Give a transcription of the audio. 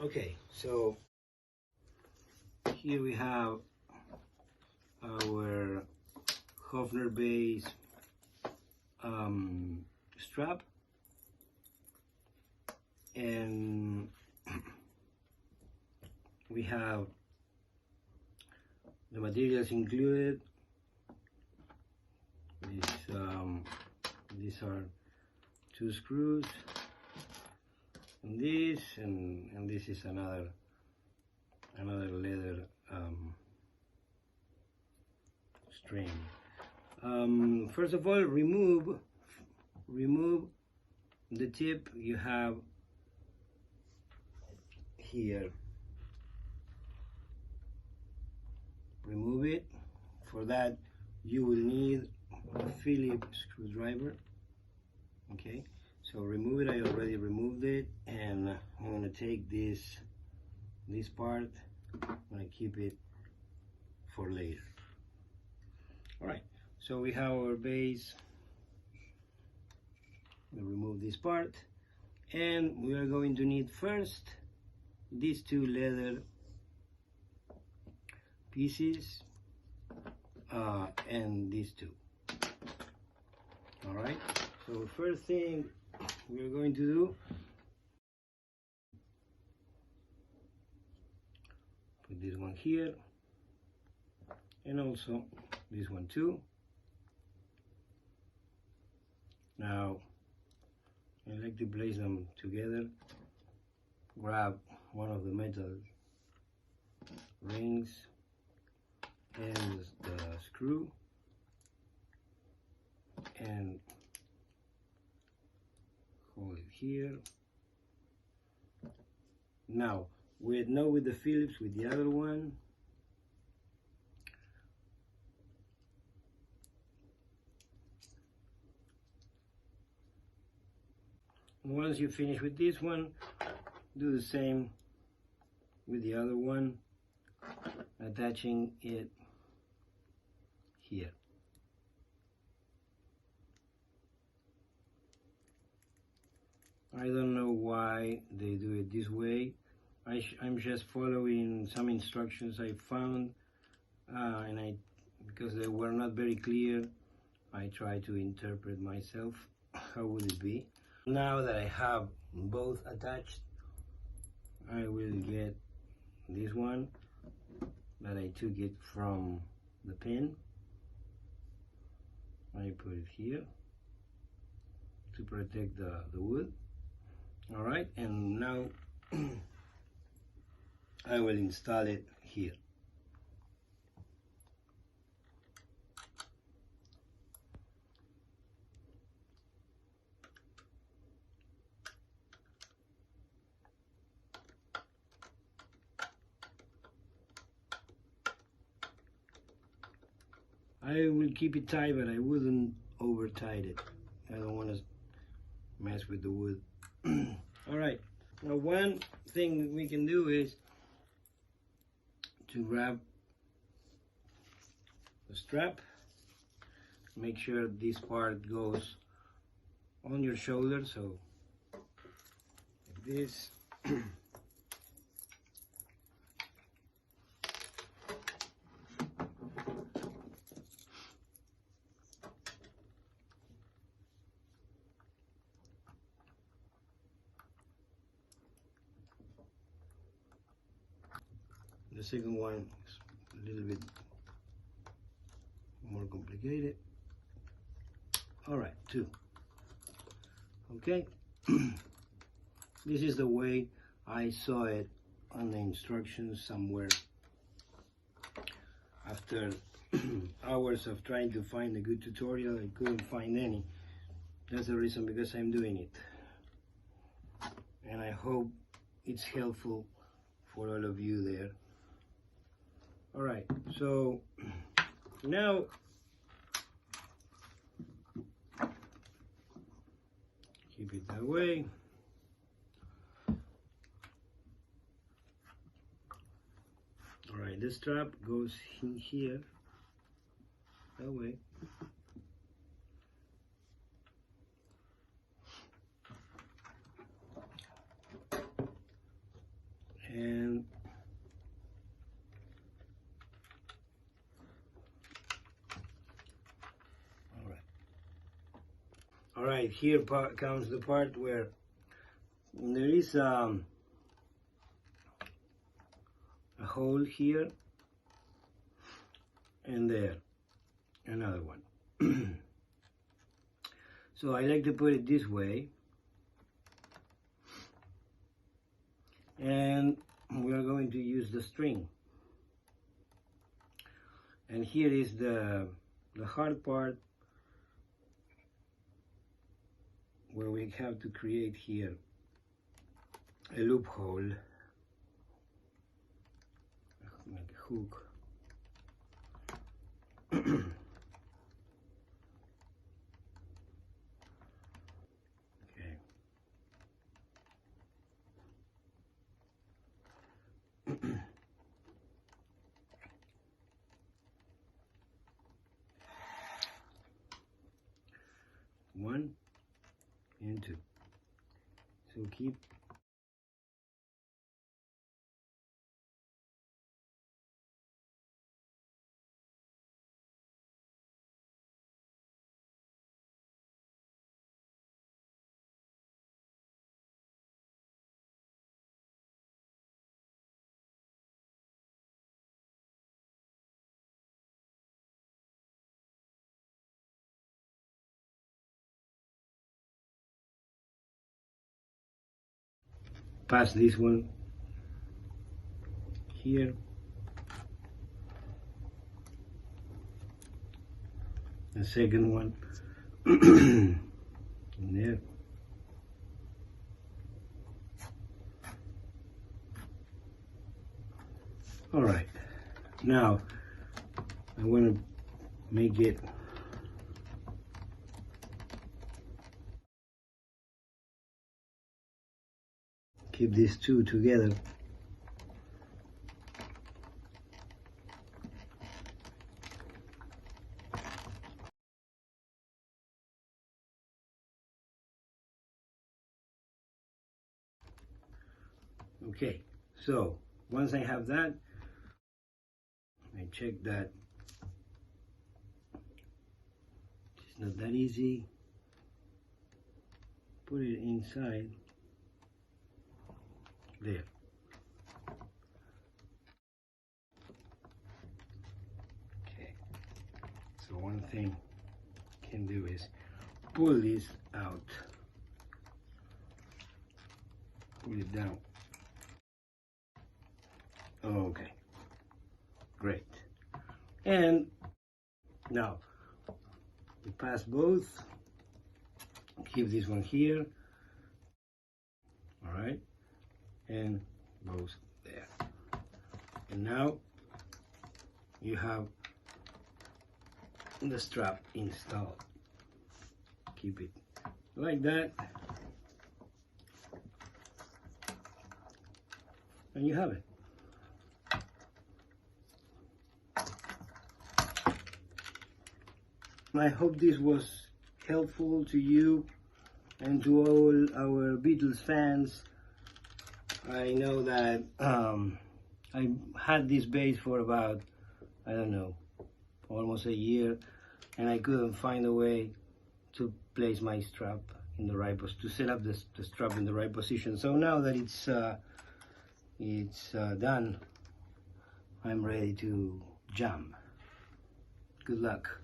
Okay, so here we have our Hofner Bass strap, and we have the materials included. These are 2 screws, and this is another leather string. First of all, remove the tip you have here. Remove it. For that, you will need a Phillips screwdriver. Okay, so remove it. I already removed it, and I'm going to take this part. I'm going to keep it for later. All right, so we have our base. We remove this part, and we are going to need first these 2 leather pieces, and these 2. All right, so first thing we're going to do, put this one here, and also this one too. Now I like to place them together. Grab one of the metal rings and the screw, and hold it here. Now not with the Phillips, with the other one, once you finish with this one, do the same with the other one, attaching it here. I don't know why they do it this way. I'm just following some instructions I found, and because they were not very clear, I try to interpret myself how would it be. Now that I have both attached, I will get this one that I took it from the pin. I put it here to protect the wood. All right, and now I will install it here. I will keep it tight, but I wouldn't over tight it. I don't want to mess with the wood. All right, now one thing we can do is to grab the strap. Make sure this part goes on your shoulder, so like this. The second one is a little bit more complicated. All right, 2. Okay, this is the way I saw it on the instructions somewhere. After hours of trying to find a good tutorial, I couldn't find any. That's the reason, because I'm doing it. And I hope it's helpful for all of you there. All right, so now keep it that way. All right, this strap goes in here, that way. Alright, here comes the part where there is a hole here and there, another one. So I like to put it this way, and we are going to use the string. And here is the hard part, where we have to create here a loophole, like a hook. Okay. One and two. So keep pass this one here, the second one in there. All right, now I want to make it keep these two together. Okay, so once I have that, I check that it's not that easy. Put it inside there. Okay, so one thing I can do is pull this out, pull it down. Okay, great. And now we pass both, keep this one here, all right, and goes there. And now you have the strap installed. Keep it like that, and you have it. I hope this was helpful to you and to all our Beatles fans. I know that I had this bass for about, I don't know, almost a year, and I couldn't find a way to place my strap in the right position, to set up the strap in the right position. So now that it's done, I'm ready to jam. Good luck.